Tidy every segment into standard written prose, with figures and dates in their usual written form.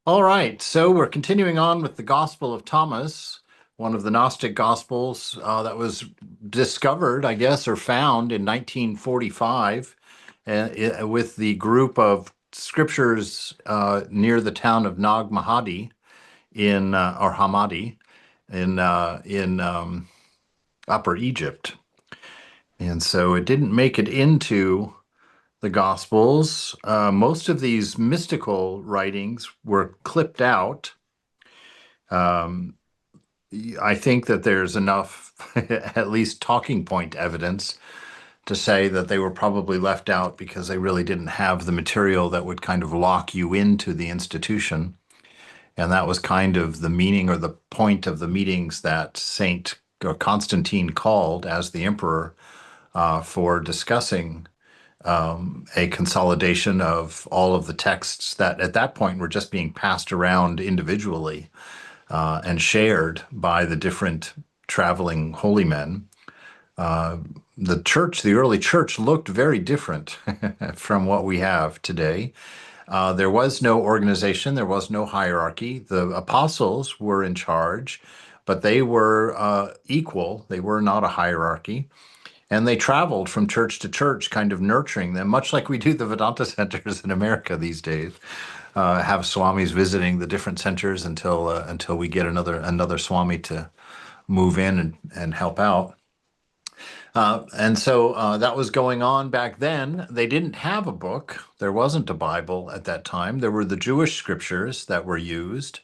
All right, so we're continuing on with the Gospel of Thomas, one of the Gnostic Gospels that was discovered, I guess, or found in 1945 with the group of scriptures near the town of Nag Hammadi or Hammadi in Upper Egypt. And so it didn't make it into the Gospels. Most of these mystical writings were clipped out. Um, I think that there's enough, at least talking point evidence, to say that they were probably left out because they really didn't have the material that would kind of lock you into the institution. And that was kind of the meaning or the point of the meetings that Saint Constantine called as the emperor for discussing a consolidation of all of the texts that at that point were just being passed around individually and shared by the different traveling holy men. Uh, the early church looked very different from what we have today. There was no organization, there was no hierarchy. The apostles were in charge, but they were equal. They were not a hierarchy. And they traveled from church to church, kind of nurturing them, much like we do the Vedanta centers in America these days. Have swamis visiting the different centers until we get another swami to move in and help out. And so that was going on back then. They didn't have a book. There wasn't a Bible at that time. There were the Jewish scriptures that were used.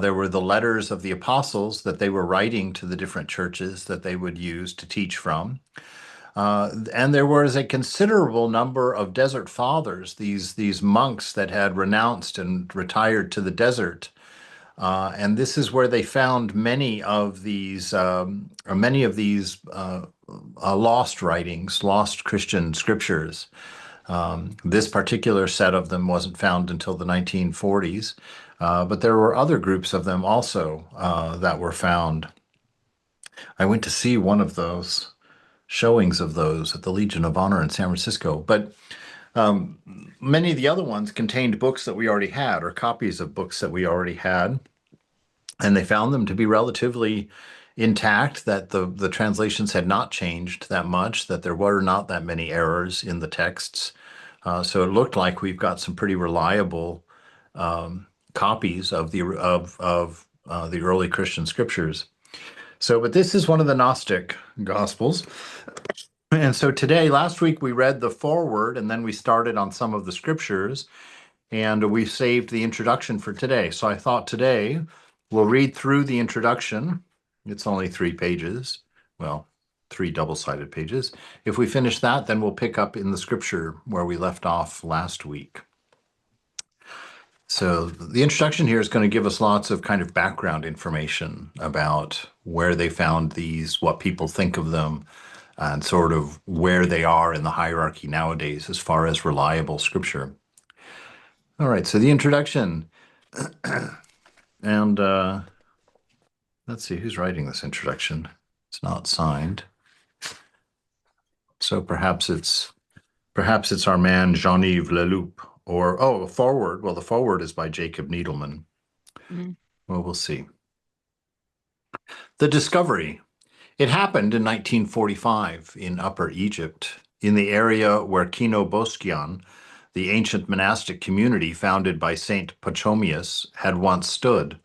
There were the letters of the apostles that they were writing to the different churches that they would use to teach from. And there was a considerable number of desert fathers, these monks that had renounced and retired to the desert. And this is where they found many of these lost writings, lost Christian scriptures. This particular set of them wasn't found until the 1940s, but there were other groups of them also that were found. I went to see one of those showings of those at the Legion of Honor in San Francisco. But um, many of the other ones contained books that we already had or copies of books that we already had. And they found them to be relatively intact, that the translations had not changed that much, that there were not that many errors in the texts. So it looked like we've got some pretty reliable copies of the early Christian scriptures. So, but this is one of the Gnostic Gospels. And so today, last week, we read the foreword and then we started on some of the scriptures and we saved the introduction for today. So I thought today we'll read through the introduction. It's only 3 pages. Well, 3 double-sided pages. If we finish that, then we'll pick up in the scripture where we left off last week. So the introduction here is going to give us lots of kind of background information about where they found these, what people think of them, and sort of where they are in the hierarchy nowadays as far as reliable scripture. All right, so the introduction. And let's see, who's writing this introduction? It's not signed. So perhaps it's our man Jean-Yves Leloup. Or, oh, a forward. Well, the forward is by Jacob Needleman. Mm. Well, we'll see. The discovery. It happened in 1945 in Upper Egypt, in the area where Kino Boskian, the ancient monastic community founded by Saint Pachomius, had once stood.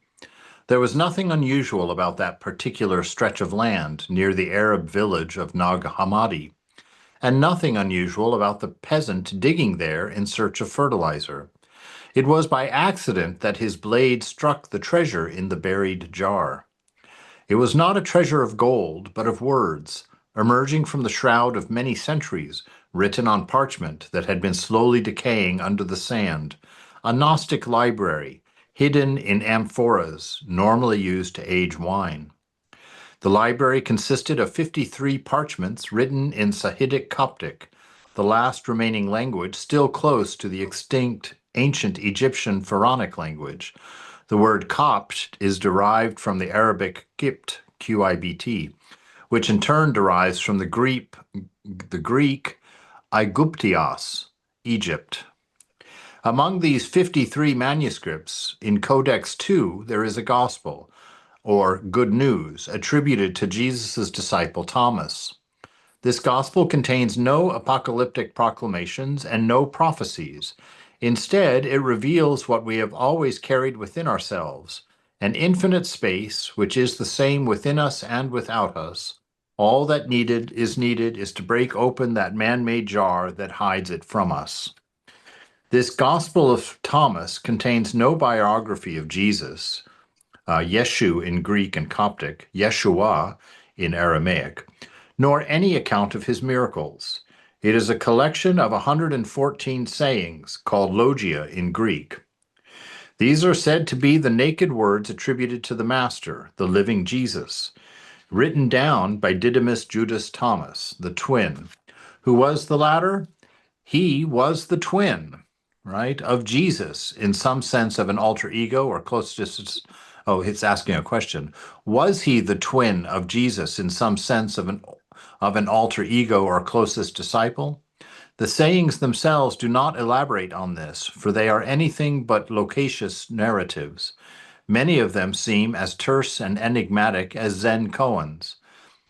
There was nothing unusual about that particular stretch of land near the Arab village of Nag Hammadi, and nothing unusual about the peasant digging there in search of fertilizer. It was by accident that his blade struck the treasure in the buried jar. It was not a treasure of gold, but of words, emerging from the shroud of many centuries, written on parchment that had been slowly decaying under the sand, a Gnostic library, hidden in amphoras, normally used to age wine. The library consisted of 53 parchments written in Sahidic Coptic, the last remaining language still close to the extinct ancient Egyptian Pharaonic language. The word Copt is derived from the Arabic Qibt, Qibt, which in turn derives from the Greek Aiguptios, Egypt. Among these 53 manuscripts, in Codex 2, there is a gospel, or good news, attributed to Jesus' disciple Thomas. This gospel contains no apocalyptic proclamations and no prophecies. Instead, it reveals what we have always carried within ourselves, an infinite space which is the same within us and without us. All that needed is to break open that man-made jar that hides it from us. This Gospel of Thomas contains no biography of Jesus, Yeshu in Greek and Coptic, Yeshua in Aramaic, nor any account of his miracles. It is a collection of 114 sayings, called logia in Greek. These are said to be the naked words attributed to the Master, the living Jesus, written down by Didymus Judas Thomas, the twin. Who was the latter? He was the twin, right, of Jesus, in some sense of an alter ego or closest. Oh, it's asking a question. Was he the twin of Jesus in some sense of an alter ego or closest disciple? The sayings themselves do not elaborate on this, for they are anything but loquacious narratives. Many of them seem as terse and enigmatic as Zen koans.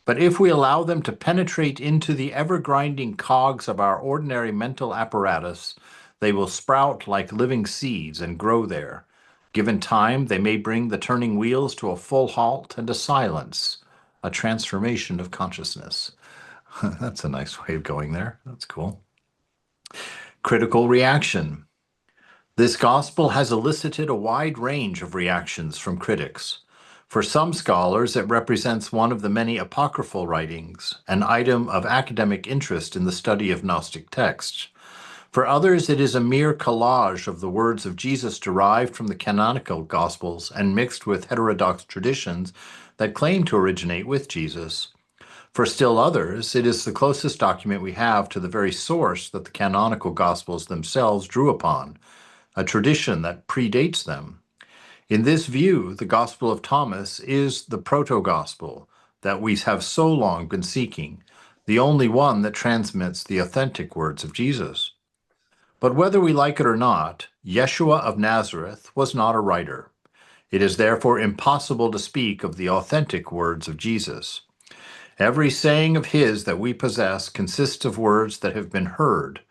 But if we allow them to penetrate into the ever-grinding cogs of our ordinary mental apparatus, they will sprout like living seeds and grow there. Given time, they may bring the turning wheels to a full halt and a silence, a transformation of consciousness. That's a nice way of going there. That's cool. Critical reaction. This gospel has elicited a wide range of reactions from critics. For some scholars, it represents one of the many apocryphal writings, an item of academic interest in the study of Gnostic texts. For others, it is a mere collage of the words of Jesus derived from the canonical Gospels and mixed with heterodox traditions that claim to originate with Jesus. For still others, it is the closest document we have to the very source that the canonical Gospels themselves drew upon, a tradition that predates them. In this view, the Gospel of Thomas is the proto-gospel that we have so long been seeking, the only one that transmits the authentic words of Jesus. But whether we like it or not, Yeshua of Nazareth was not a writer. It is therefore impossible to speak of the authentic words of Jesus. Every saying of his that we possess consists of words that have been heard,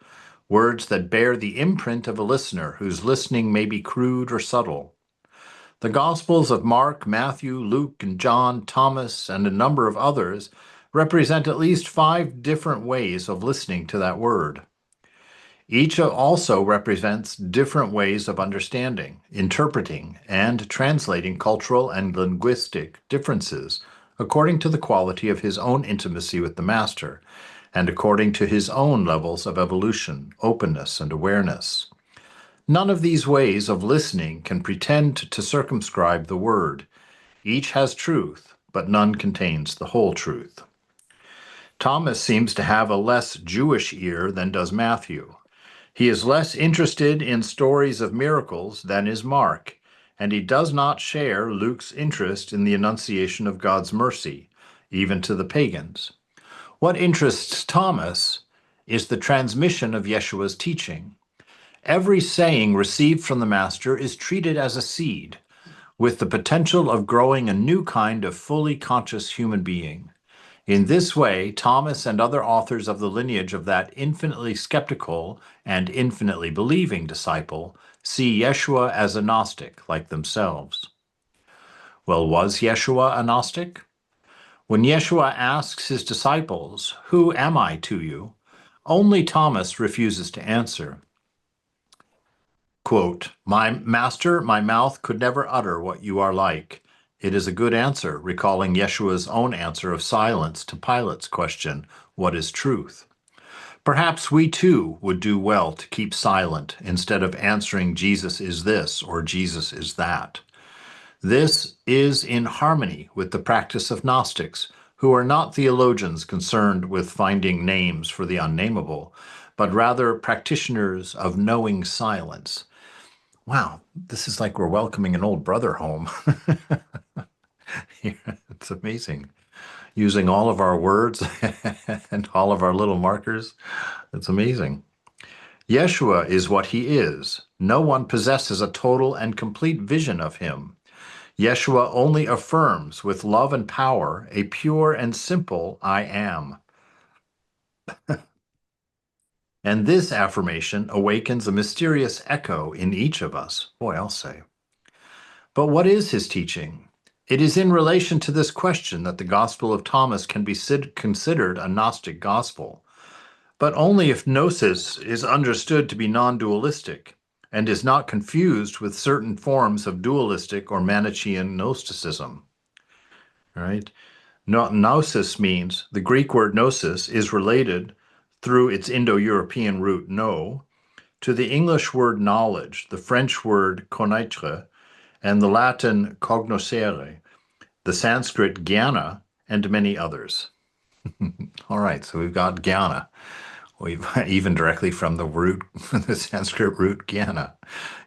words that bear the imprint of a listener whose listening may be crude or subtle. The Gospels of Mark, Matthew, Luke, and John, Thomas, and a number of others represent at least 5 different ways of listening to that word. Each also represents different ways of understanding, interpreting, and translating cultural and linguistic differences according to the quality of his own intimacy with the Master, and according to his own levels of evolution, openness, and awareness. None of these ways of listening can pretend to circumscribe the word. Each has truth, but none contains the whole truth. Thomas seems to have a less Jewish ear than does Matthew. He is less interested in stories of miracles than is Mark, and he does not share Luke's interest in the annunciation of God's mercy, even to the pagans. What interests Thomas is the transmission of Yeshua's teaching. Every saying received from the Master is treated as a seed, with the potential of growing a new kind of fully conscious human being. In this way, Thomas and other authors of the lineage of that infinitely skeptical and infinitely believing disciple see Yeshua as a Gnostic like themselves. Well, was Yeshua a Gnostic? When Yeshua asks his disciples, "Who am I to you?" only Thomas refuses to answer. Quote, "My master, my mouth could never utter what you are like." It is a good answer, recalling Yeshua's own answer of silence to Pilate's question, "What is truth?" Perhaps we too would do well to keep silent instead of answering Jesus is this or Jesus is that. This is in harmony with the practice of Gnostics, who are not theologians concerned with finding names for the unnameable, but rather practitioners of knowing silence. Wow, this is like we're welcoming an old brother home. It's amazing. Using all of our words and all of our little markers. It's amazing. Yeshua is what he is, No one possesses a total and complete vision of him. Yeshua only affirms with love and power a pure and simple I am. And this affirmation awakens a mysterious echo in each of us. Boy, I'll say. But what is his teaching? It is in relation to this question that the Gospel of Thomas can be considered a Gnostic gospel, but only if gnosis is understood to be non-dualistic and is not confused with certain forms of dualistic or Manichaean Gnosticism. Right? Gnosis means the Greek word gnosis is related through its Indo-European root know to the English word knowledge, the French word connaître, and the Latin cognoscere, the Sanskrit jnana, and many others. All right, so we've got jnana. We've even directly from the root, the Sanskrit root jnana.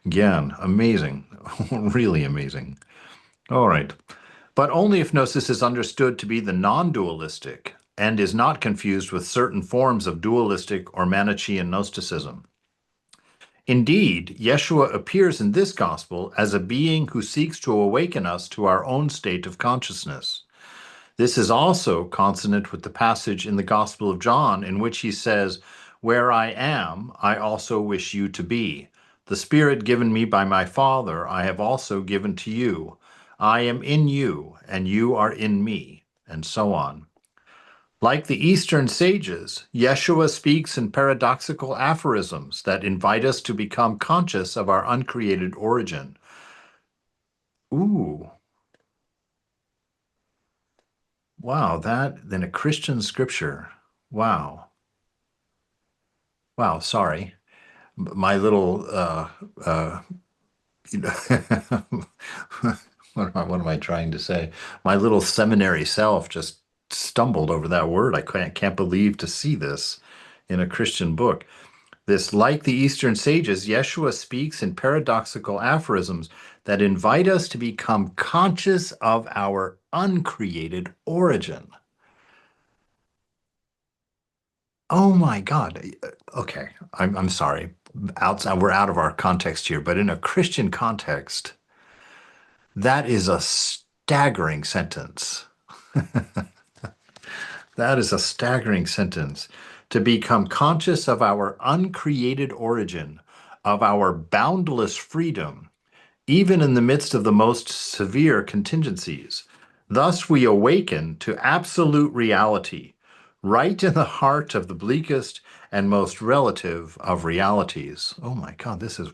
Gyan, amazing, really amazing. All right, but only if gnosis is understood to be the non-dualistic and is not confused with certain forms of dualistic or Manichaean Gnosticism. Indeed, Yeshua appears in this gospel as a being who seeks to awaken us to our own state of consciousness. This is also consonant with the passage in the Gospel of John in which he says, "Where I am, I also wish you to be. The Spirit given me by my Father, I have also given to you. I am in you, and you are in me," and so on. Like the Eastern sages, Yeshua speaks in paradoxical aphorisms that invite us to become conscious of our uncreated origin. Ooh, wow, that in a Christian scripture. Wow. Wow, sorry. My little uh you know, what am I trying to say? My little seminary self just stumbled over that word. I can't believe to see this in a Christian book. This, like the Eastern sages, Yeshua speaks in paradoxical aphorisms that invite us to become conscious of our uncreated origin. Oh my God. Okay, I'm sorry. Outside, we're out of our context here, but in a Christian context, that is a staggering sentence. That is a staggering sentence. To become conscious of our uncreated origin, of our boundless freedom, even in the midst of the most severe contingencies. Thus we awaken to absolute reality, right in the heart of the bleakest and most relative of realities. Oh my God, this is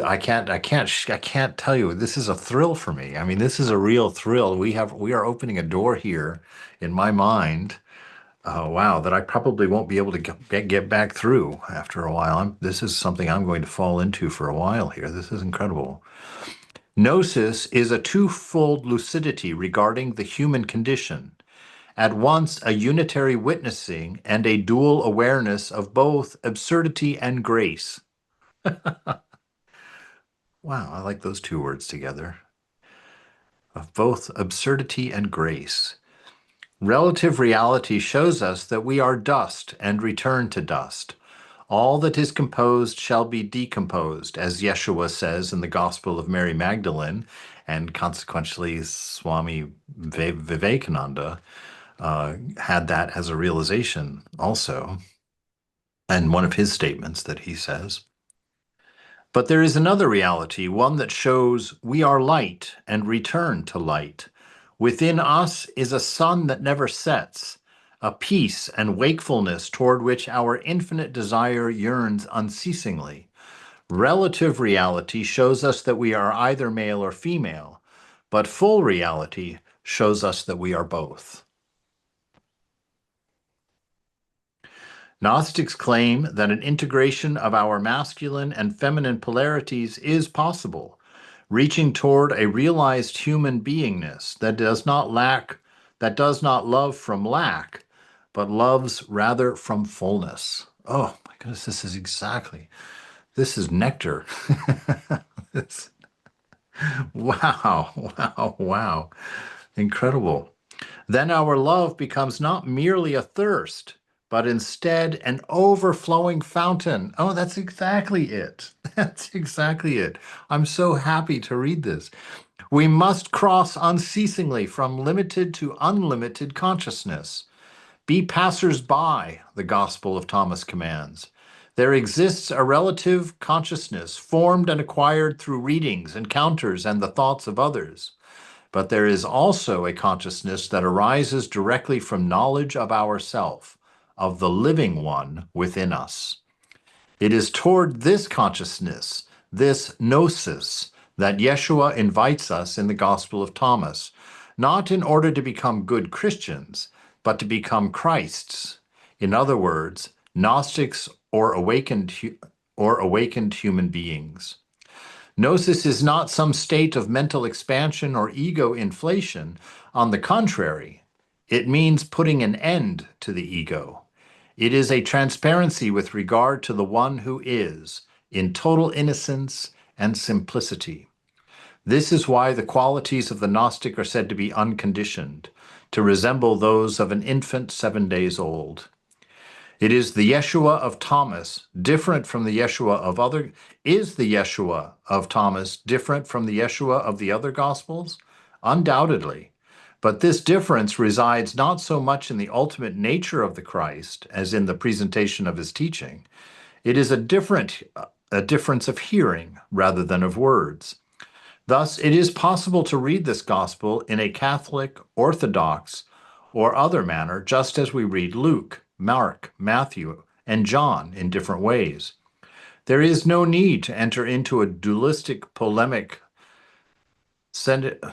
I can't tell you. This is a thrill for me. I mean, this is a real thrill. We are opening a door here in my mind. Wow, that I probably won't be able to get back through after a while. This is something I'm going to fall into for a while here. This is incredible. Gnosis is a twofold lucidity regarding the human condition, at once a unitary witnessing and a dual awareness of both absurdity and grace. Wow, I like those two words together. Of both absurdity and grace. Relative reality shows us that we are dust and return to dust. All that is composed shall be decomposed, as Yeshua says in the Gospel of Mary Magdalene, and consequently Swami Vivekananda had that as a realization also, and one of his statements that he says. But there is another reality, one that shows we are light and return to light. Within us is a sun that never sets, a peace and wakefulness toward which our infinite desire yearns unceasingly. Relative reality shows us that we are either male or female, but full reality shows us that we are both. Gnostics claim that an integration of our masculine and feminine polarities is possible, reaching toward a realized human beingness that does not love from lack, but loves rather from fullness. Oh my goodness, this is nectar. This- wow, wow, wow. Incredible. Then our love becomes not merely a thirst, but instead an overflowing fountain. Oh, that's exactly it. That's exactly it. I'm so happy to read this. We must cross unceasingly from limited to unlimited consciousness. Be passers-by, the Gospel of Thomas commands. There exists a relative consciousness formed and acquired through readings, encounters, and the thoughts of others. But there is also a consciousness that arises directly from knowledge of ourself, of the living one within us. It is toward this consciousness, this gnosis, that Yeshua invites us in the Gospel of Thomas, not in order to become good Christians, but to become Christs. In other words, Gnostics or awakened human beings. Gnosis is not some state of mental expansion or ego inflation. On the contrary, it means putting an end to the ego. It is a transparency with regard to the one who is, in total innocence and simplicity. This is why the qualities of the Gnostic are said to be unconditioned, to resemble those of an infant 7 days old. It is the Yeshua of Thomas different from the Yeshua of other. Is the Yeshua of Thomas different from the Yeshua of the other Gospels? Undoubtedly. But this difference resides not so much in the ultimate nature of the Christ as in the presentation of his teaching. It is a difference of hearing rather than of words. Thus, it is possible to read this gospel in a Catholic, Orthodox, or other manner, just as we read Luke, Mark, Matthew, and John in different ways. There is no need to enter into a dualistic polemic.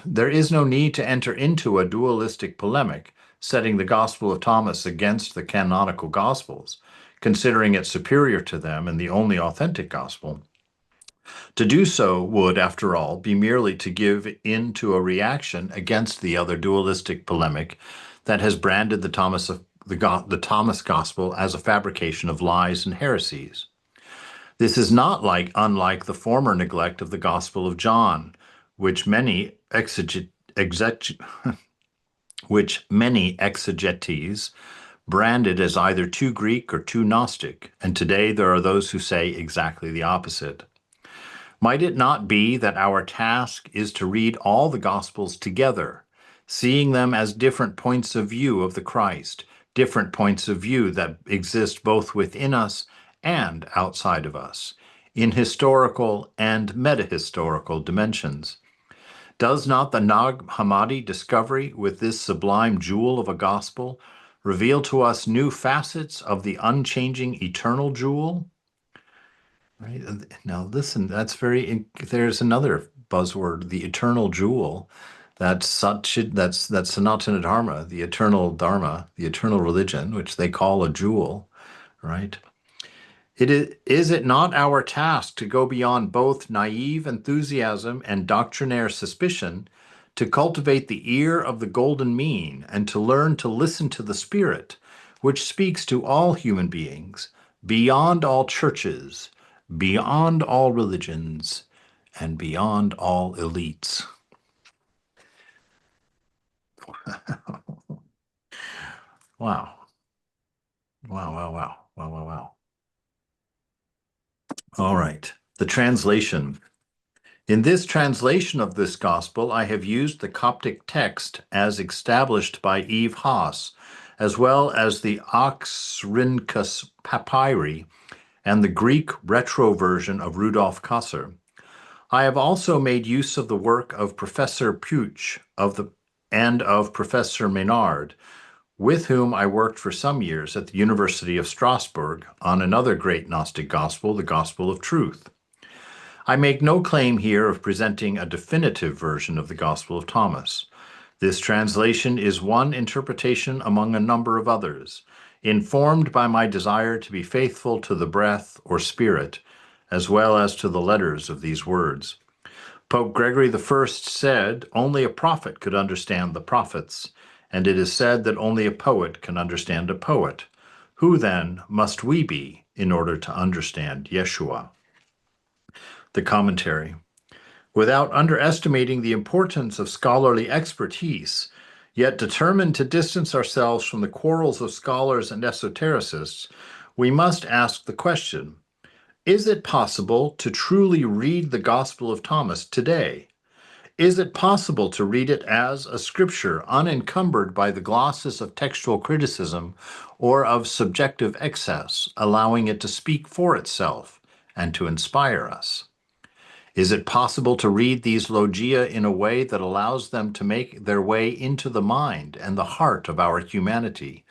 There is no need to enter into a dualistic polemic, setting the Gospel of Thomas against the canonical Gospels, considering it superior to them and the only authentic Gospel. To do so would, after all, be merely to give in to a reaction against the other dualistic polemic that has branded the Thomas Gospel as a fabrication of lies and heresies. This is not unlike the former neglect of the Gospel of John, which many exegetes branded as either too Greek or too Gnostic, and today there are those who say exactly the opposite. Might it not be that our task is to read all the Gospels together, seeing them as different points of view of the Christ, different points of view that exist both within us and outside of us, in historical and metahistorical dimensions? Does not the Nag Hammadi discovery with this sublime jewel of a gospel reveal to us new facets of the unchanging eternal jewel? Right. Now, listen, there's another buzzword, the eternal jewel. That's Sanatana Dharma, the eternal Dharma, the eternal religion, which they call a jewel, right? Is it not our task to go beyond both naive enthusiasm and doctrinaire suspicion, to cultivate the ear of the golden mean and to learn to listen to the Spirit, which speaks to all human beings, beyond all churches, beyond all religions, and beyond all elites? Wow. Wow, wow, wow, wow, wow, wow. All right. The translation. In this translation of this gospel, I have used the Coptic text as established by Eve Haas, as well as the Oxyrhynchus Papyri and the Greek retro version of Rudolf Kasser. I have also made use of the work of Professor Puch and of Professor Maynard, with whom I worked for some years at the University of Strasbourg on another great Gnostic gospel, the Gospel of Truth. I make no claim here of presenting a definitive version of the Gospel of Thomas. This translation is one interpretation among a number of others, informed by my desire to be faithful to the breath or spirit, as well as to the letters of these words. Pope Gregory I said only a prophet could understand the prophets, and it is said that only a poet can understand a poet. Who then must we be in order to understand Yeshua? The commentary. Without underestimating the importance of scholarly expertise, Yet, determined to distance ourselves from the quarrels of scholars and esotericists, we must ask the question, is it possible to truly read the Gospel of Thomas today? Is it possible to read it as a scripture unencumbered by the glosses of textual criticism or of subjective excess, allowing it to speak for itself and to inspire us? Is it possible to read these logia in a way that allows them to make their way into the mind and the heart of our humanity,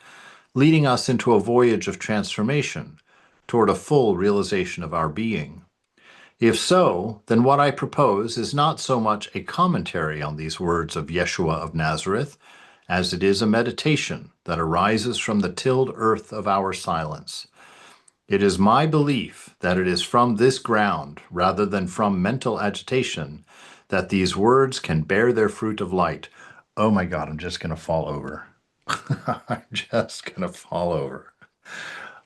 leading us into a voyage of transformation toward a full realization of our being? If so, then what I propose is not so much a commentary on these words of Yeshua of Nazareth, as it is a meditation that arises from the tilled earth of our silence. It is my belief that it is from this ground, rather than from mental agitation, that these words can bear their fruit of light. Oh my God, I'm just going to fall over. I'm just going to fall over.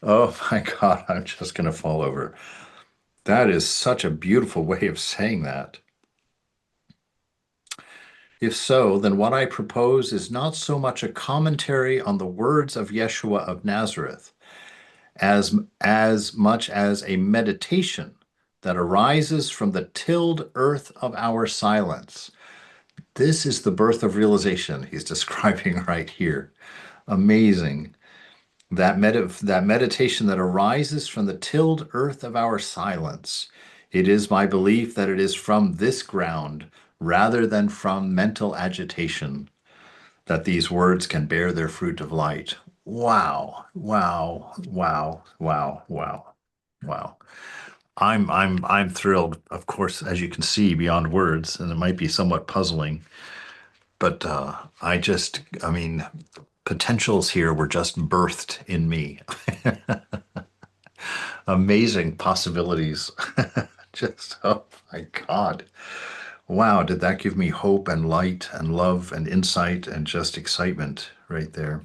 Oh my God, I'm just going to fall over. That is such a beautiful way of saying that. If so, then what I propose is not so much a commentary on the words of Yeshua of Nazareth, as much as a meditation that arises from the tilled earth of our silence. This is the birth of realization he's describing right here. Amazing. That meditation that arises from the tilled earth of our silence. It is my belief that it is from this ground, rather than from mental agitation, that these words can bear their fruit of light. Wow, wow, wow, wow, wow, wow. I'm thrilled, of course, as you can see, beyond words, and it might be somewhat puzzling, but I mean, potentials here were just birthed in me. Amazing possibilities. Just, oh my God. Wow, did that give me hope and light and love and insight and just excitement right there?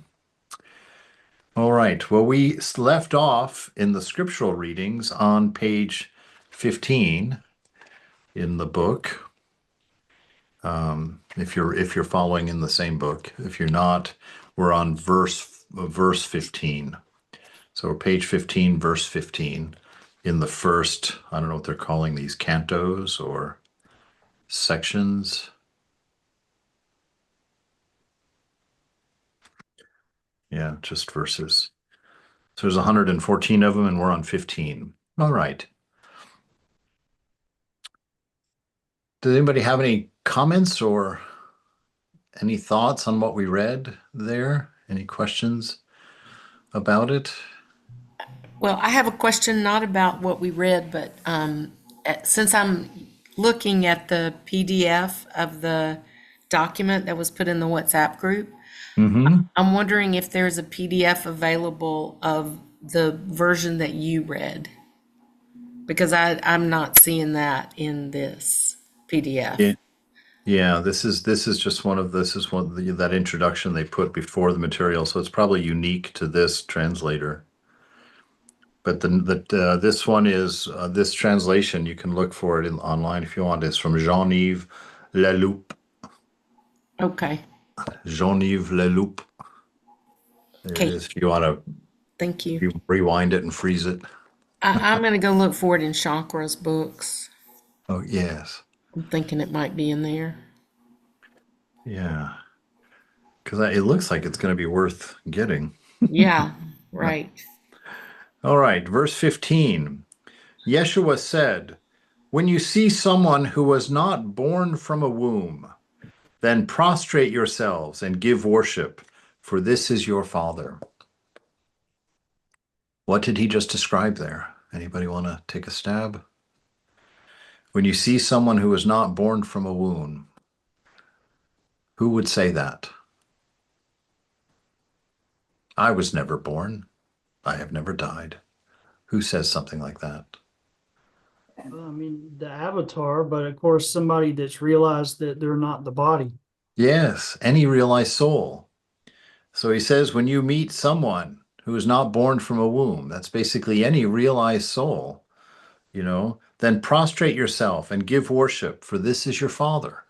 All right. Well, we left off in the scriptural readings on page 15 in the book. If you're following in the same book, if you're not, we're on verse 15. So page 15, verse 15, in the first, I don't know what they're calling these, cantos or sections. Yeah, just verses. So there's 114 of them, and we're on 15. All right. Does anybody have any comments or any thoughts on what we read there? Any questions about it? Well, I have a question not about what we read, but since I'm looking at the PDF of the document that was put in the WhatsApp group, Mm-hmm. I'm wondering if there's a PDF available of the version that you read, because I'm not seeing that in this Yeah. PDF. Yeah, this is just this is one of that introduction they put before the material, so it's probably unique to this translator. But this one is this translation. You can look for it online if you want. It's from Jean-Yves Leloup. Okay, Jean-Yves Leloup. There it okay, is. If you want thank you. to rewind it and freeze it. I'm going to go look for it in Chakra's books. Oh yes, I'm thinking it might be in there. yeah. Because it looks like it's going to be worth getting. Yeah, right. All right, verse 15. Yeshua said, "When you see someone who was not born from a womb, then prostrate yourselves and give worship, for this is your Father." What did he just describe there? Anybody want to take a stab? When you see someone who is not born from a womb, who would say that? I was never born. I have never died. Who says something like that? I mean, the avatar, but of course, somebody that's realized that they're not the body. Yes, any realized soul. So he says, when you meet someone who is not born from a womb, that's basically any realized soul, then prostrate yourself and give worship, for this is your Father.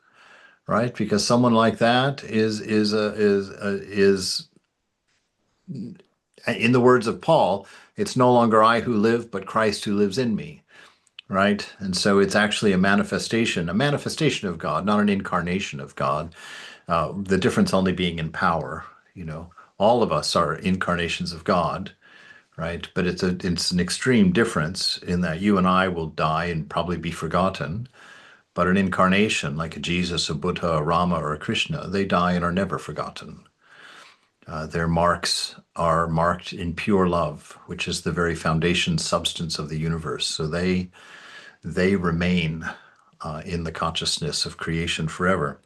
right? Because someone like that is in the words of Paul, it's no longer I who live, but Christ who lives in me, right? And so it's actually a manifestation of God, not an incarnation of God. The difference only being in power, you know. All of us are incarnations of God, right? But it's an extreme difference in that you and I will die and probably be forgotten. But an incarnation like a Jesus, a Buddha, a Rama, or a Krishna, they die and are never forgotten. Their marks are marked in pure love, which is the very foundation substance of the universe. So they remain in the consciousness of creation forever.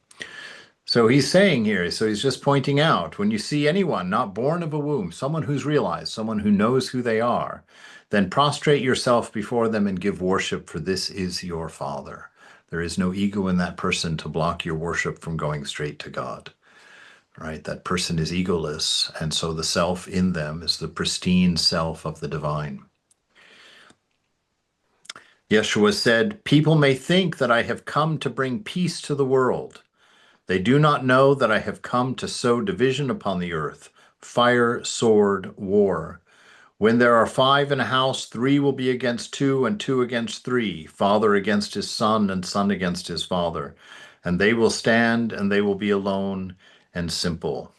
So he's saying here, so he's just pointing out when you see anyone not born of a womb, someone who's realized, someone who knows who they are, then prostrate yourself before them and give worship, for this is your Father. There is no ego in that person to block your worship from going straight to God, right? That person is egoless, and so the self in them is the pristine self of the divine. Yeshua said, people may think that I have come to bring peace to the world. They do not know that I have come to sow division upon the earth, fire, sword, war. When there are five in a house, three will be against two, and two against three, father against his son, and son against his father. And they will stand, and they will be alone and simple.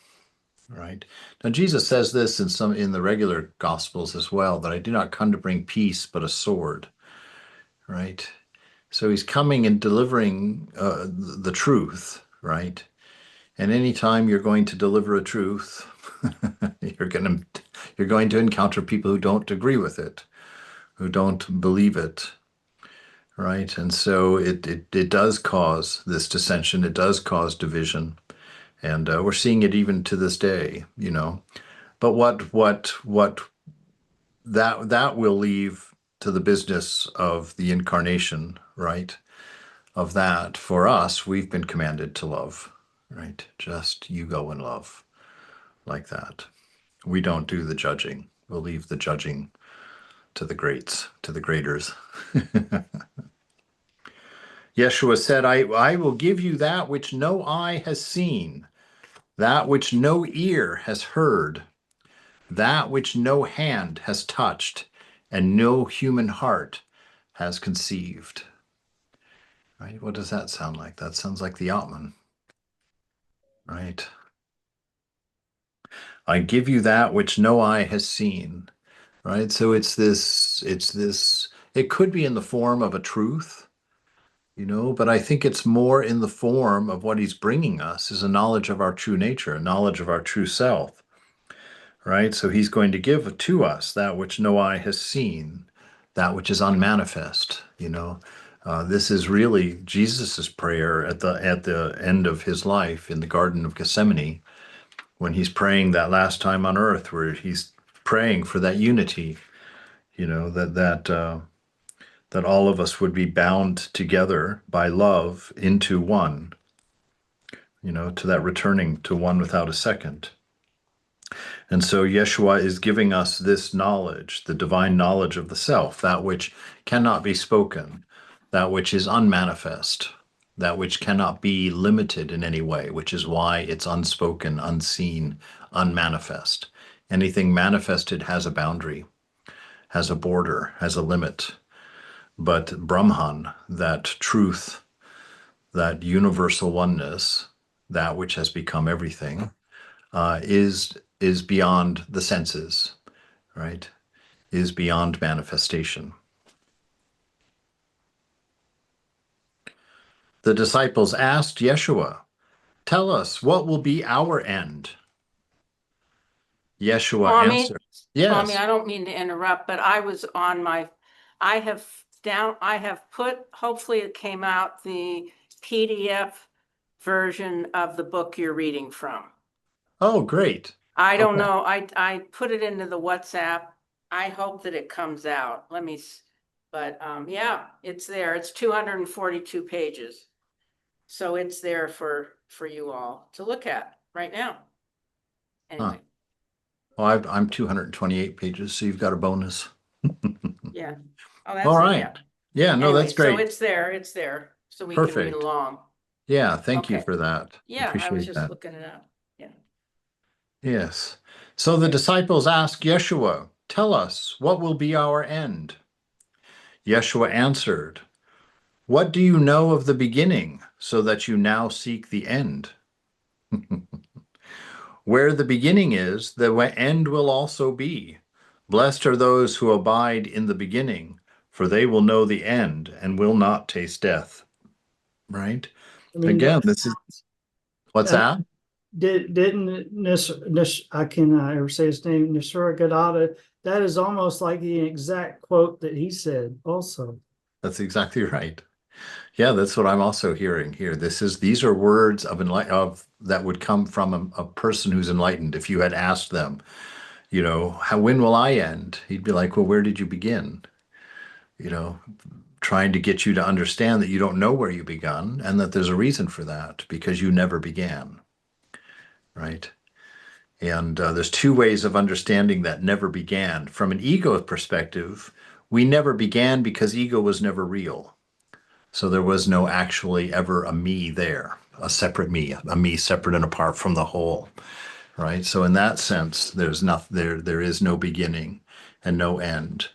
Right. Now Jesus says this in the regular gospels as well, that I do not come to bring peace, but a sword. Right. So he's coming and delivering the truth, right? And anytime you're going to deliver a truth, you're going to encounter people who don't agree with it, who don't believe it, right? And so it does cause this dissension. It does cause division, and we're seeing it even to this day, you know. But what that will leave to the business of the incarnation, right? Of that, for us, we've been commanded to love, right? Just you go and love like that. We don't do the judging. We'll leave the judging to the greats, to the graders. Yeshua said, I will give you that which no eye has seen, that which no ear has heard, that which no hand has touched, and no human heart has conceived. Right? What does that sound like? That sounds like the Atman, right? I give you that which no eye has seen, right? So it could be in the form of a truth, you know, but I think it's more in the form of what he's bringing us is a knowledge of our true nature, a knowledge of our true self, right? So he's going to give to us that which no eye has seen, that which is unmanifest, you know. This is really Jesus's prayer at the end of his life in the Garden of Gethsemane, when he's praying that last time on earth, where he's praying for that unity, you know, that all of us would be bound together by love into one, you know, to that returning to one without a second. And so Yeshua is giving us this knowledge, the divine knowledge of the self, that which cannot be spoken, that which is unmanifest, that which cannot be limited in any way, which is why it's unspoken, unseen, unmanifest. Anything manifested has a boundary, has a border, has a limit. But Brahman, that truth, that universal oneness, that which has become everything, is beyond the senses, right? Is beyond manifestation. The disciples asked Yeshua, "Tell us, what will be our end?" Yeshua Swami, answered, Swami, "Yes." I don't mean to interrupt, but I have put, hopefully it came out, the PDF version of the book you're reading from. Oh, great. I don't Okay. know, I put it into the WhatsApp. I hope that it comes out. But yeah, it's there. It's 242 pages. So it's there for you all to look at right now. Huh. Anyway, Well, I'm 228 pages, so you've got a bonus. yeah. Oh, that's All it, right. yeah. Yeah, no, Anyway, that's so great. it's there, so we can read Perfect. along. Yeah, thank you Okay. for that. Yeah, I was Appreciate just that. looking it up. Yeah. Yes. So the disciples ask Yeshua, "Tell us, what will be our end?" Yeshua answered, "What do you know of the beginning, so that you now seek the end? Where the beginning is, the end will also be. Blessed are those who abide in the beginning, for they will know the end and will not taste death." Right? I mean, Again, this is what's uh, that? didn't I cannot ever say his name, Nishura Gadada, that is almost like the exact quote that he said also. That's exactly right. Yeah, that's what I'm also hearing here. These are words of that would come from a person who's enlightened. If you had asked them, when will I end? He'd be like, well, where did you begin? You know, trying to get you to understand that you don't know where you begun and that there's a reason for that because you never began, right? And there's two ways of understanding that never began. From an ego perspective, we never began because ego was never real. So there was no actually ever a me there, a separate me, a me separate and apart from the whole, right? So in that sense, there's nothing there. There is no beginning and no end.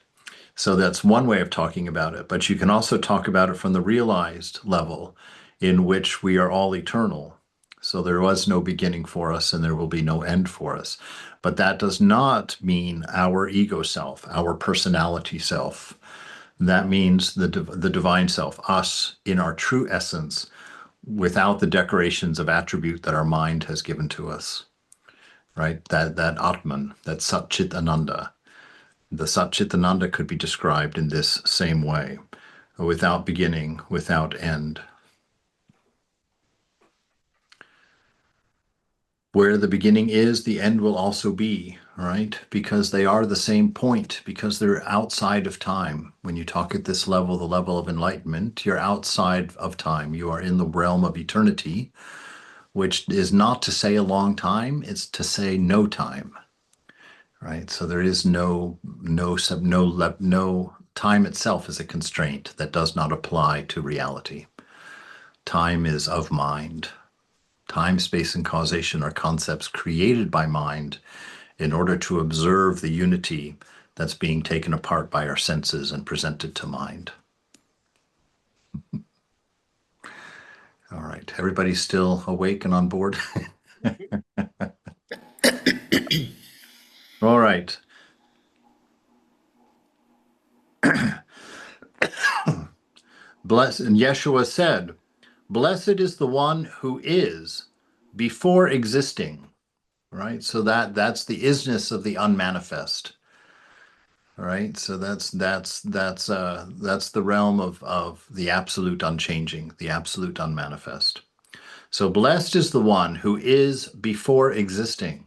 So that's one way of talking about it. But you can also talk about it from the realized level, in which we are all eternal. So there was no beginning for us, and there will be no end for us. But that does not mean our ego self, our personality self. That means the divine self, us in our true essence, without the decorations of attribute that our mind has given to us, right? That Atman, that Sat Chit Ananda. The Sat Chit Ananda could be described in this same way, without beginning, without end. Where the beginning is, the end will also be, right? Because they are the same point, because they're outside of time. When you talk at this level, the level of enlightenment, you're outside of time. You are in the realm of eternity, which is not to say a long time, it's to say no time, right? So there is no time itself is a constraint that does not apply to reality. Time is of mind. Time, space, and causation are concepts created by mind in order to observe the unity that's being taken apart by our senses and presented to mind. All right. Everybody's still awake and on board? All right. Blessed, and Yeshua said, "Blessed is the one who is before existing." Right? So that's the isness of the unmanifest. All right. So that's the realm of the absolute unchanging, the absolute unmanifest. So blessed is the one who is before existing.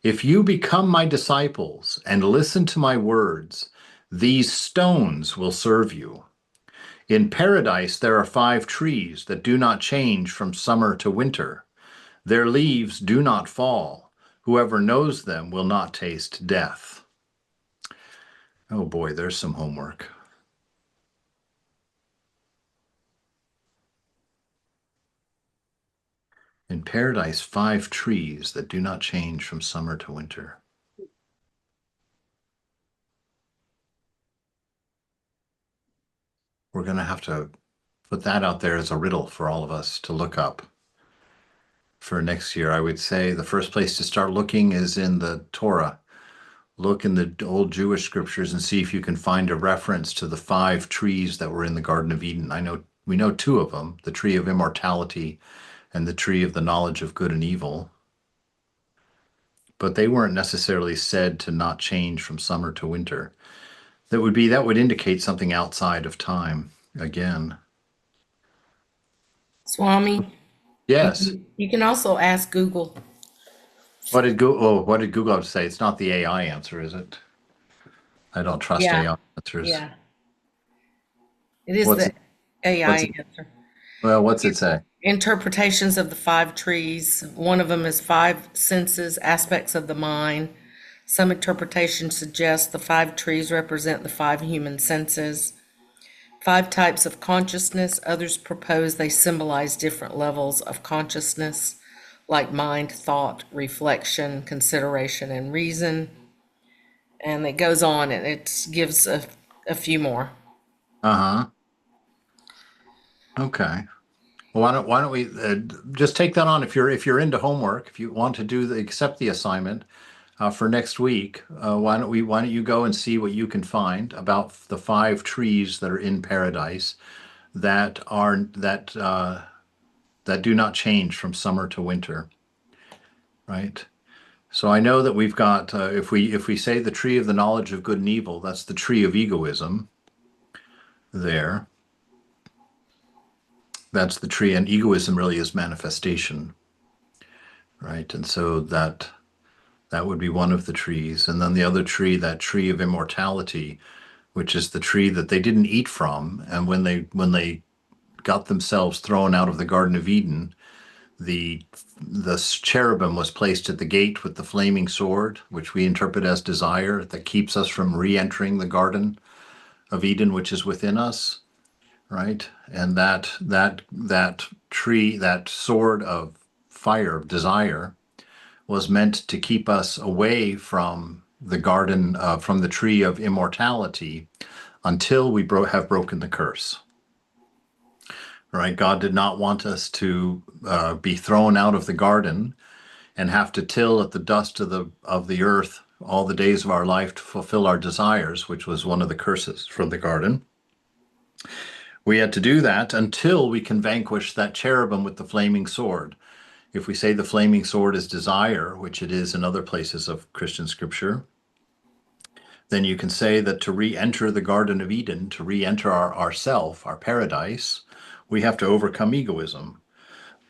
If you become my disciples and listen to my words, these stones will serve you. In paradise, there are 5 trees that do not change from summer to winter. Their leaves do not fall. Whoever knows them will not taste death. Oh boy, there's some homework. In paradise, 5 trees that do not change from summer to winter. We're going to have to put that out there as a riddle for all of us to look up for next year. I would say the first place to start looking is in the Torah. Look in the old Jewish scriptures and see if you can find a reference to the 5 trees that were in the Garden of Eden. We know 2 of them, the tree of immortality and the tree of the knowledge of good and evil. But they weren't necessarily said to not change from summer to winter. That would indicate something outside of time again. Swami, Yes. you can also ask Google. What did Google have to say? It's not the AI answer, is it? I don't trust Yeah, AI answers. yeah. It is What's the it, what's AI it, answer. well, what's it say? Interpretations of the 5 trees. One of them is 5 senses, aspects of the mind. Some interpretations suggest the 5 trees represent the 5 human senses. 5 types of consciousness. Others propose they symbolize different levels of consciousness, like mind, thought, reflection, consideration, and reason. And it goes on and it gives a few more. Uh-huh. Okay. Well, why don't we just take that on if you're into homework, if you want to accept the assignment for next week, why don't you go and see what you can find about the 5 trees that are in paradise that do not change from summer to winter, right? So I know that we've got if we say the tree of the knowledge of good and evil, that's the tree of egoism there. That's the tree, and egoism really is manifestation, right? And so that would be one of the trees. And then the other tree, that tree of immortality, which is the tree that they didn't eat from. And when they got themselves thrown out of the Garden of Eden, the cherubim was placed at the gate with the flaming sword, which we interpret as desire, that keeps us from re-entering the Garden of Eden, which is within us, right? And that tree, that sword of fire, desire, was meant to keep us away from the garden, from the tree of immortality, until we have broken the curse. Right? God did not want us to be thrown out of the garden and have to till at the dust of the earth all the days of our life to fulfill our desires, which was one of the curses from the garden. We had to do that until we can vanquish that cherubim with the flaming sword. If we say the flaming sword is desire, which it is in other places of Christian scripture, then you can say that to re-enter the Garden of Eden, to re-enter our self, our paradise, we have to overcome egoism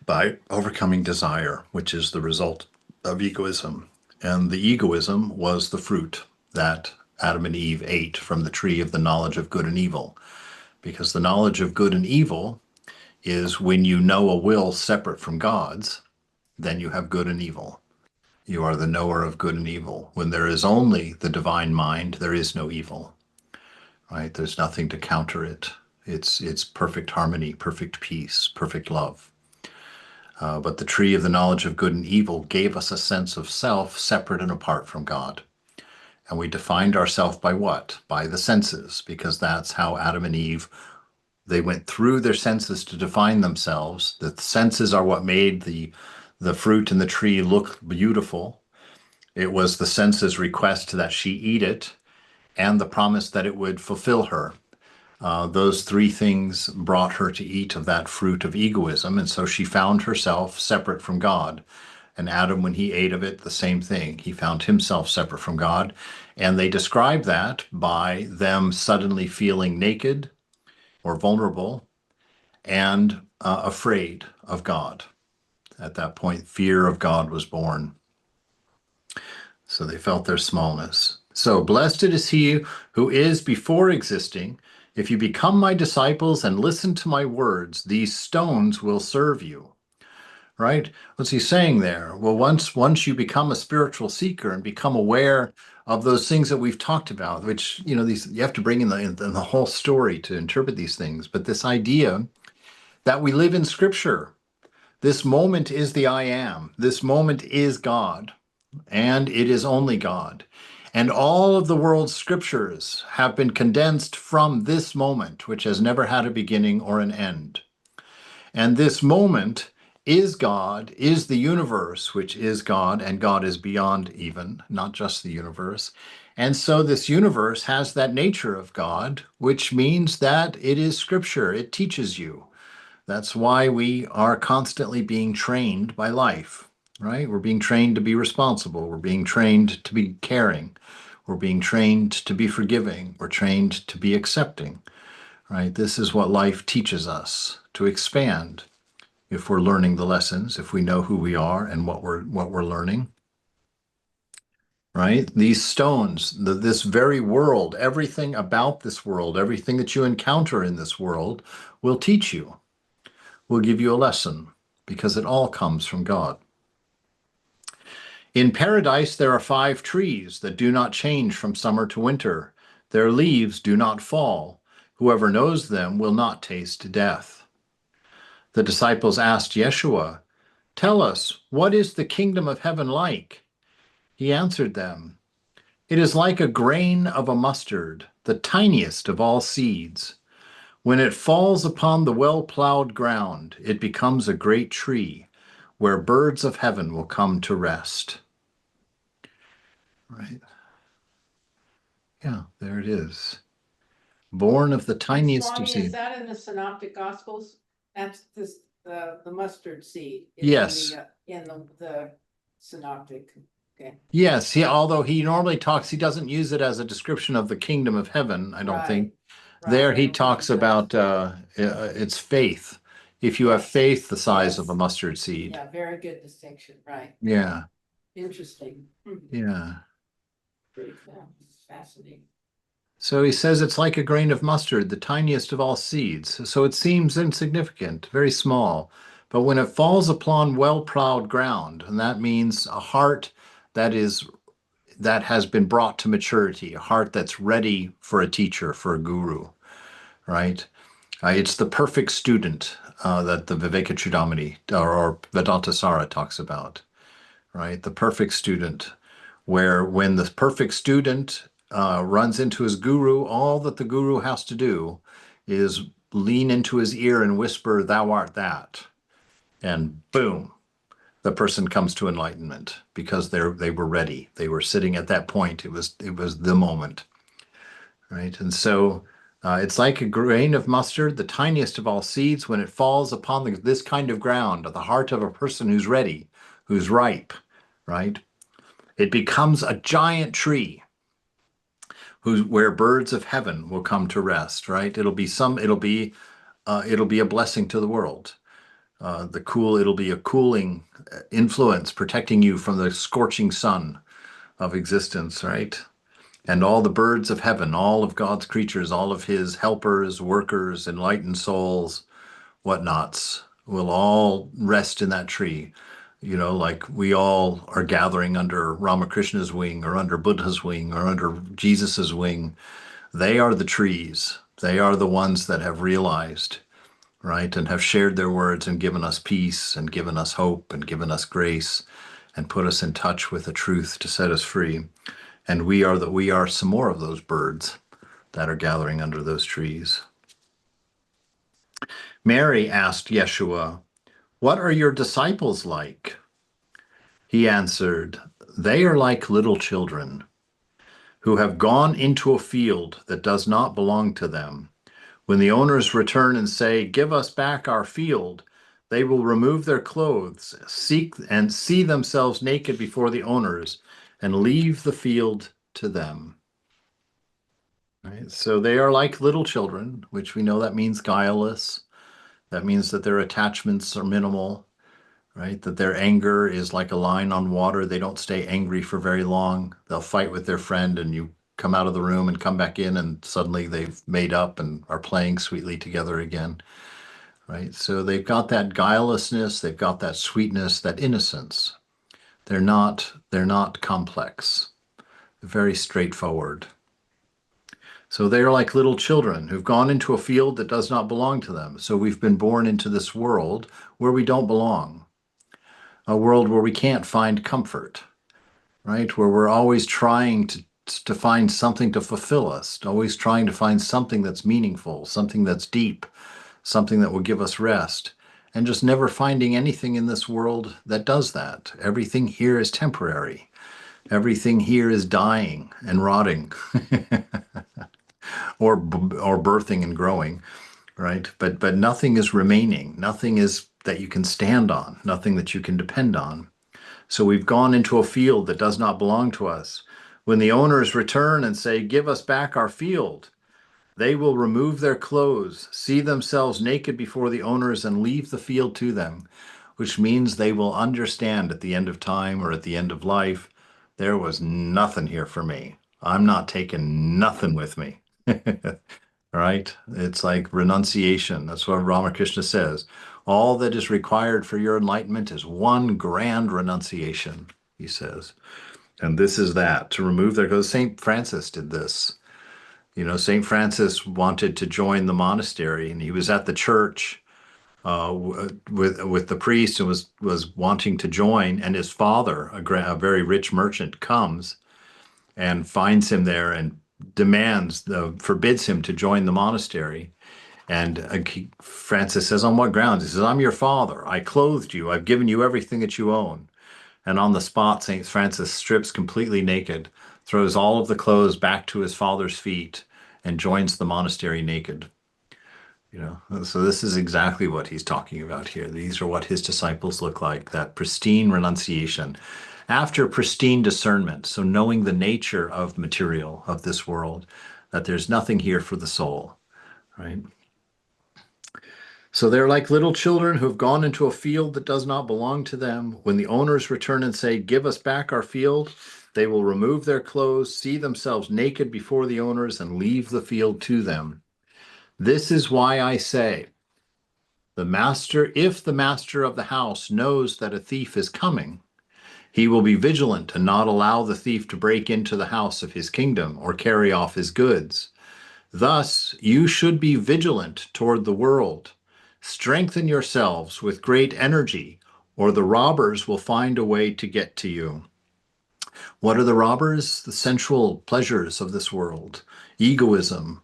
by overcoming desire, which is the result of egoism. And the egoism was the fruit that Adam and Eve ate from the tree of the knowledge of good and evil. Because the knowledge of good and evil is when you know a will separate from God's, then you have good and evil. You are the knower of good and evil. When there is only the divine mind, there is no evil, right? There's nothing to counter it. It's perfect harmony, perfect peace, perfect love. But the tree of the knowledge of good and evil gave us a sense of self separate and apart from God. And we defined ourselves by what? By the senses, because that's how Adam and Eve, they went through their senses to define themselves. The senses are what made the fruit in the tree look beautiful. It was the senses' request that she eat it and the promise that it would fulfill her. Those 3 things brought her to eat of that fruit of egoism, and so she found herself separate from God. And Adam, when he ate of it, the same thing. He found himself separate from God. And they describe that by them suddenly feeling naked or vulnerable and afraid of God. At that point, fear of God was born. So they felt their smallness. So blessed is he who is before existing. If you become my disciples and listen to my words, these stones will serve you. Right? What's he saying there? Well, once you become a spiritual seeker and become aware of those things that we've talked about, which, these you have to bring in the whole story to interpret these things. But this idea that we live in Scripture, this moment is the I am. This moment is God, and it is only God. And all of the world's scriptures have been condensed from this moment, which has never had a beginning or an end. And this moment is God, is the universe, which is God, and God is beyond even, not just the universe. And so this universe has that nature of God, which means that it is scripture. It teaches you. That's why we are constantly being trained by life, right? We're being trained to be responsible. We're being trained to be caring. We're being trained to be forgiving. We're trained to be accepting, right? This is what life teaches us, to expand if we're learning the lessons, if we know who we are and what we're learning, right? These stones, this very world, everything about this world, everything that you encounter in this world will teach you, will give you a lesson, because it all comes from God. In paradise, there are 5 trees that do not change from summer to winter. Their leaves do not fall. Whoever knows them will not taste death. The disciples asked Yeshua, "Tell us, what is the kingdom of heaven like?" He answered them, "It is like a grain of a mustard, the tiniest of all seeds. When it falls upon the well-plowed ground, it becomes a great tree where birds of heaven will come to rest." Right? Yeah, there it is. Born of the tiniest of Swami, is seeds. that in the Synoptic Gospels? That's this, the mustard seed. is Yes. In the Synoptic, okay. Yes, although he normally talks, he doesn't use it as a description of the kingdom of heaven, I don't think. There he talks about its faith. If you have Yes. faith the size of Yes. a mustard seed. Yeah, very good distinction, right. Yeah, Interesting. yeah. Very fascinating. So he says it's like a grain of mustard, the tiniest of all seeds. So it seems insignificant, very small. But when it falls upon well-plowed ground, and that means a heart that has been brought to maturity, a heart that's ready for a teacher, for a guru, right? It's the perfect student that the Vivekachudamani or Vedantasara talks about, right? The perfect student, where when the perfect student runs into his guru, all that the guru has to do is lean into his ear and whisper, "Thou art that." And boom, the person comes to enlightenment because they were ready. They were sitting at that point. It was the moment, right? And so it's like a grain of mustard, the tiniest of all seeds. When it falls upon this kind of ground, the heart of a person who's ready, who's ripe, right? It becomes a giant tree where birds of heaven will come to rest, right? It'll be a blessing to the world. It'll be a cooling influence protecting you from the scorching sun of existence, right? And all the birds of heaven, all of God's creatures, all of his helpers, workers, enlightened souls, whatnots, will all rest in that tree. Like we all are gathering under Ramakrishna's wing or under Buddha's wing or under Jesus's wing. They are the trees. They are the ones that have realized, right, and have shared their words and given us peace and given us hope and given us grace and put us in touch with the truth to set us free. And we are some more of those birds that are gathering under those trees. Mary asked Yeshua, "What are your disciples like?" He answered, "They are like little children who have gone into a field that does not belong to them. When the owners return and say, 'Give us back our field,' they will remove their clothes, seek and see themselves naked before the owners, and leave the field to them." Right? So they are like little children, which we know that means guileless. That means that their attachments are minimal, right? That their anger is like a line on water. They don't stay angry for very long. They'll fight with their friend, and you come out of the room and come back in, and suddenly they've made up and are playing sweetly together again, right? So they've got that guilelessness, they've got that sweetness, that innocence. They're not complex. They're very straightforward. So they are like little children who've gone into a field that does not belong to them. So we've been born into this world where we don't belong, a world where we can't find comfort, right? Where we're always trying to find something to fulfill us, always trying to find something that's meaningful, something that's deep, something that will give us rest, and just never finding anything in this world that does that. Everything here is temporary. Everything here is dying and rotting. or birthing and growing, right? But nothing is remaining. Nothing is that you can stand on, nothing that you can depend on. So we've gone into a field that does not belong to us. When the owners return and say, "Give us back our field," they will remove their clothes, see themselves naked before the owners, and leave the field to them, which means they will understand at the end of time or at the end of life, there was nothing here for me. I'm not taking nothing with me. Right? It's like renunciation. That's what Ramakrishna says. All that is required for your enlightenment is one grand renunciation, he says. And this is that, to remove their clothes. St. Francis did this. St. Francis wanted to join the monastery, and he was at the church with the priest and was wanting to join. And his father, a very rich merchant, comes and finds him there and forbids him to join the monastery. And Francis says, "On what grounds?" He says, "I'm your father. I clothed you. I've given you everything that you own." And on the spot, St. Francis strips completely naked, throws all of the clothes back to his father's feet, and joins the monastery naked. So this is exactly what he's talking about here. These are what his disciples look like, that pristine renunciation. After pristine discernment, so knowing the nature of material, of this world, that there's nothing here for the soul, right? So they're like little children who have gone into a field that does not belong to them. When the owners return and say, "Give us back our field," they will remove their clothes, see themselves naked before the owners, and leave the field to them. This is why I say, if the master of the house knows that a thief is coming, he will be vigilant and not allow the thief to break into the house of his kingdom or carry off his goods. Thus, you should be vigilant toward the world. Strengthen yourselves with great energy, or the robbers will find a way to get to you. What are the robbers? The sensual pleasures of this world. Egoism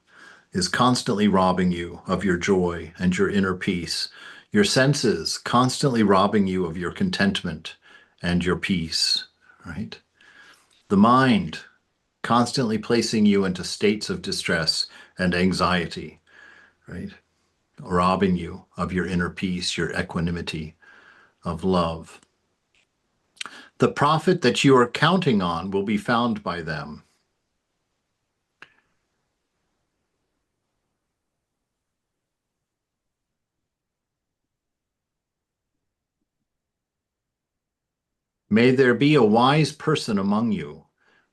is constantly robbing you of your joy and your inner peace. Your senses constantly robbing you of your contentment and your peace, right? The mind constantly placing you into states of distress and anxiety, right? Robbing you of your inner peace, your equanimity, of love. The profit that you are counting on will be found by them. May there be a wise person among you.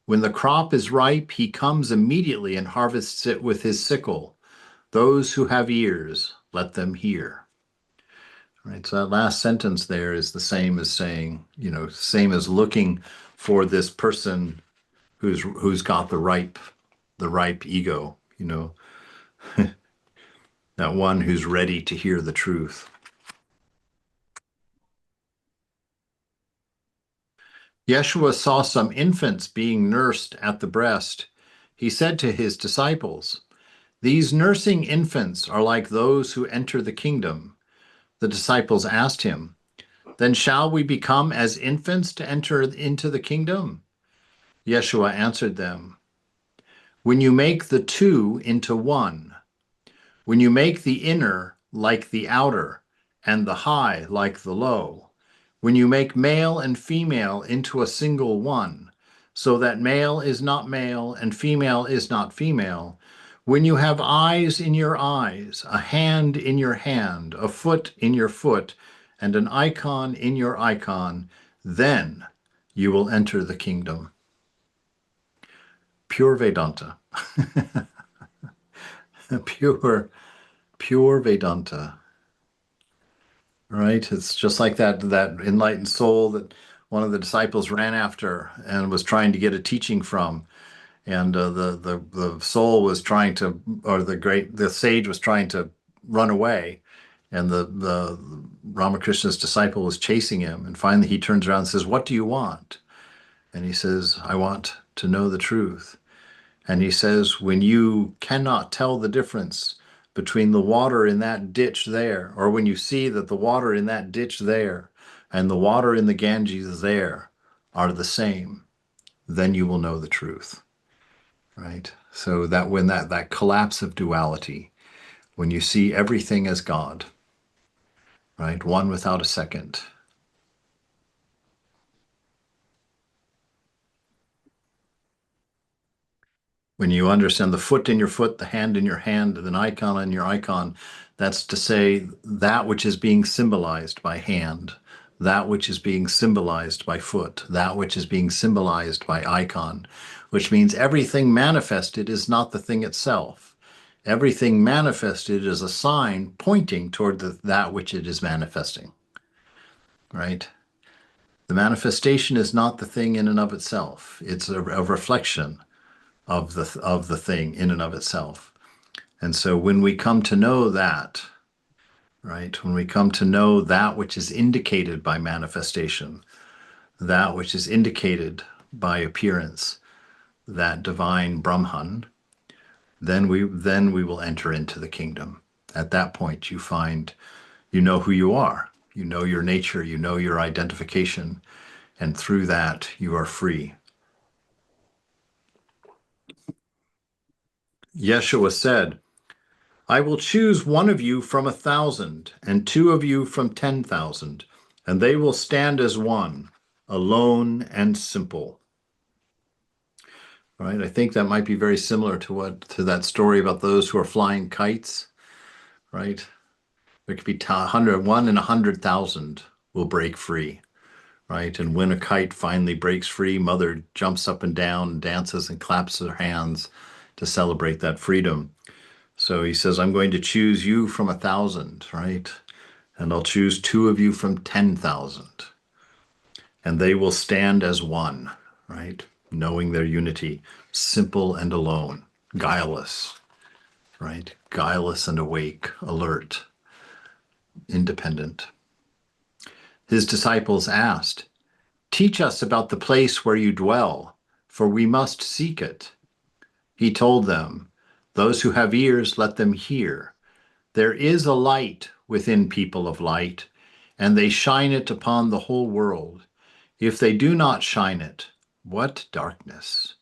When the crop is ripe, he comes immediately and harvests it with his sickle. Those who have ears, let them hear. Right, so that last sentence there is the same as saying, same as looking for this person who's got the ripe ego, that one who's ready to hear the truth. Yeshua saw some infants being nursed at the breast. He said to his disciples, "These nursing infants are like those who enter the kingdom." The disciples asked him, "Then shall we become as infants to enter into the kingdom?" Yeshua answered them, "When you make the two into one, when you make the inner like the outer, and the high like the low, when you make male and female into a single one, so that male is not male and female is not female, when you have eyes in your eyes, a hand in your hand, a foot in your foot, and an icon in your icon, then you will enter the kingdom." Pure Vedanta. Pure Vedanta. Right? It's just like that enlightened soul that one of the disciples ran after and was trying to get a teaching from. And the soul was trying to, or the sage was trying to run away. And the Ramakrishna's disciple was chasing him. And finally he turns around and says, "What do you want?" And he says, "I want to know the truth." And he says, when you cannot tell the difference between the water in that ditch there, or when you see that the water in that ditch there and the water in the Ganges there are the same, then you will know the truth, right? So that when that collapse of duality, when you see everything as God, right? One without a second. When you understand the foot in your foot, the hand in your hand, an icon in your icon, that's to say that which is being symbolized by hand, that which is being symbolized by foot, that which is being symbolized by icon, which means everything manifested is not the thing itself. Everything manifested is a sign pointing toward that which it is manifesting, right? The manifestation is not the thing in and of itself. It's a reflection of the thing in and of itself. And so when we come to know that, right, when we come to know that which is indicated by manifestation, that which is indicated by appearance, that divine Brahman, then we will enter into the kingdom. At that point, you find you know who you are, you know your nature, you know your identification, and through that you are free. Yeshua said, I will choose one of you from 1,000, and two of you from 10,000, and they will stand as one, alone and simple. Right? I think that might be very similar to that story about those who are flying kites. Right? There could be 1 in 100,000 will break free. Right? And when a kite finally breaks free, mother jumps up and down, dances and claps her hands to celebrate that freedom. So he says, I'm going to choose you from 1,000, right? And I'll choose two of you from 10,000. And they will stand as one, right? Knowing their unity, simple and alone, guileless, right? Guileless and awake, alert, independent. His disciples asked, Teach us about the place where you dwell, for we must seek it. He told them, Those who have ears, let them hear. There is a light within people of light, and they shine it upon the whole world. If they do not shine it, what darkness?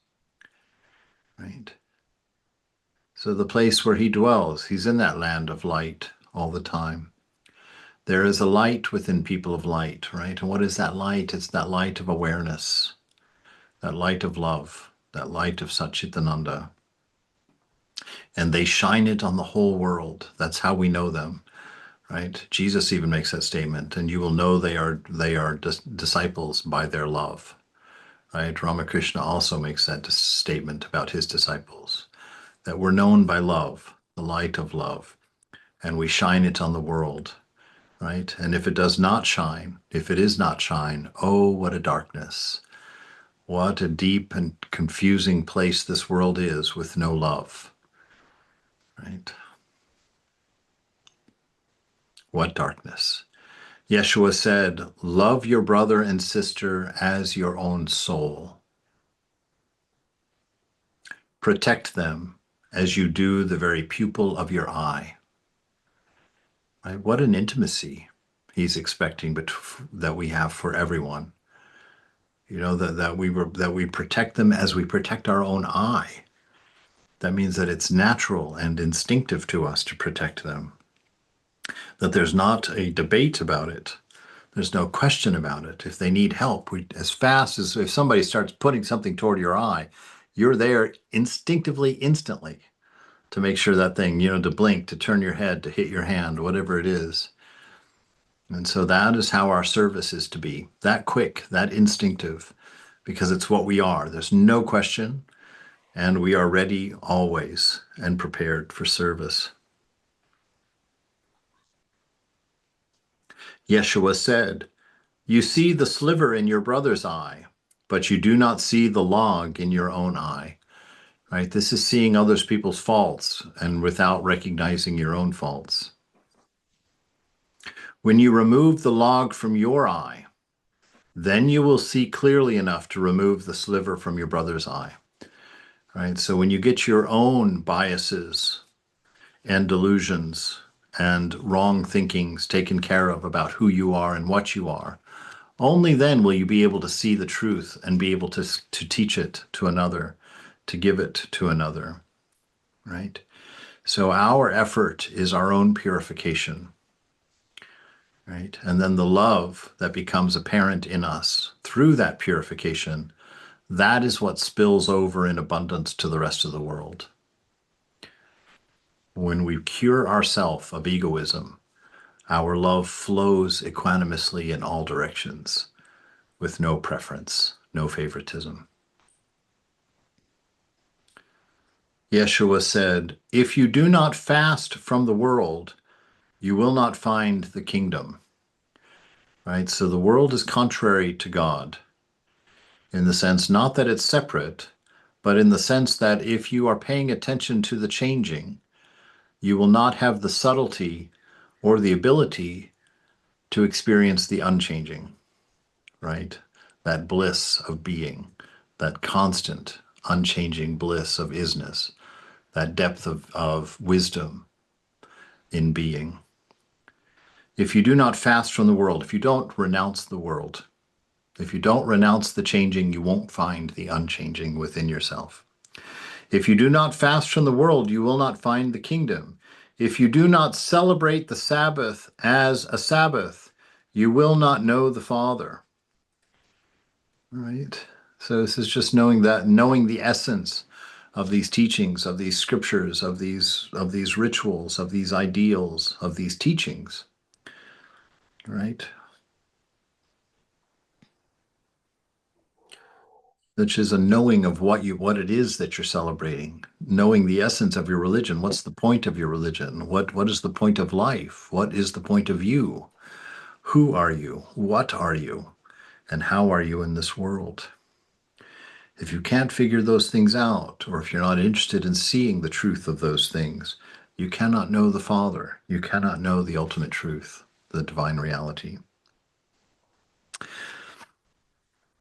Right? So the place where he dwells, he's in that land of light all the time. There is a light within people of light, right? And what is that light? It's that light of awareness, that light of love, that light of Satchitananda. And they shine it on the whole world. That's how we know them. Right? Jesus even makes that statement, and you will know they are disciples by their love. Right? Ramakrishna also makes that statement about his disciples, that we're known by love, the light of love, and we shine it on the world. Right? And if it does not shine, if it is not shine, oh, what a darkness. What a deep and confusing place this world is with no love. Right? What darkness. Yeshua said, love your brother and sister as your own soul. Protect them as you do the very pupil of your eye. Right? What an intimacy he's expecting that we have for everyone. You know, that we protect them as we protect our own eye. That means that it's natural and instinctive to us to protect them. That there's not a debate about it. There's no question about it. If they need help, as fast as if somebody starts putting something toward your eye, you're there instinctively, instantly to make sure that thing, to blink, to turn your head, to hit your hand, whatever it is. And so that is how our service is to be, that quick, that instinctive, because it's what we are. There's no question, and we are ready always and prepared for service. Yeshua said, You see the sliver in your brother's eye, but you do not see the log in your own eye. Right? This is seeing others people's faults and without recognizing your own faults. When you remove the log from your eye, then you will see clearly enough to remove the sliver from your brother's eye. Right? So when you get your own biases and delusions and wrong thinkings taken care of about who you are and what you are, only then will you be able to see the truth and be able to teach it to another, to give it to another, right? So our effort is our own purification, right? And then the love that becomes apparent in us through that purification, that is what spills over in abundance to the rest of the world. When we cure ourselves of egoism, our love flows equanimously in all directions, with no preference, no favoritism. Yeshua said, If you do not fast from the world, you will not find the kingdom. Right? So the world is contrary to God in the sense not that it's separate, but in the sense that if you are paying attention to the changing, you will not have the subtlety or the ability to experience the unchanging, right? That bliss of being, that constant, unchanging bliss of isness, that depth of wisdom in being. If you do not fast from the world, if you don't renounce the world, if you don't renounce the changing, you won't find the unchanging within yourself. If you do not fast from the world, you will not find the kingdom. If you do not celebrate the Sabbath as a Sabbath, you will not know the Father. Right? So this is just knowing the essence of these teachings, of these scriptures, of these rituals, of these ideals, of these teachings. Right? Which is a knowing of what it is that you're celebrating, knowing the essence of your religion. What's the point of your religion? What is the point of life? What is the point of you? Who are you? What are you? And how are you in this world? If you can't figure those things out, or if you're not interested in seeing the truth of those things, you cannot know the Father. You cannot know the ultimate truth, the divine reality.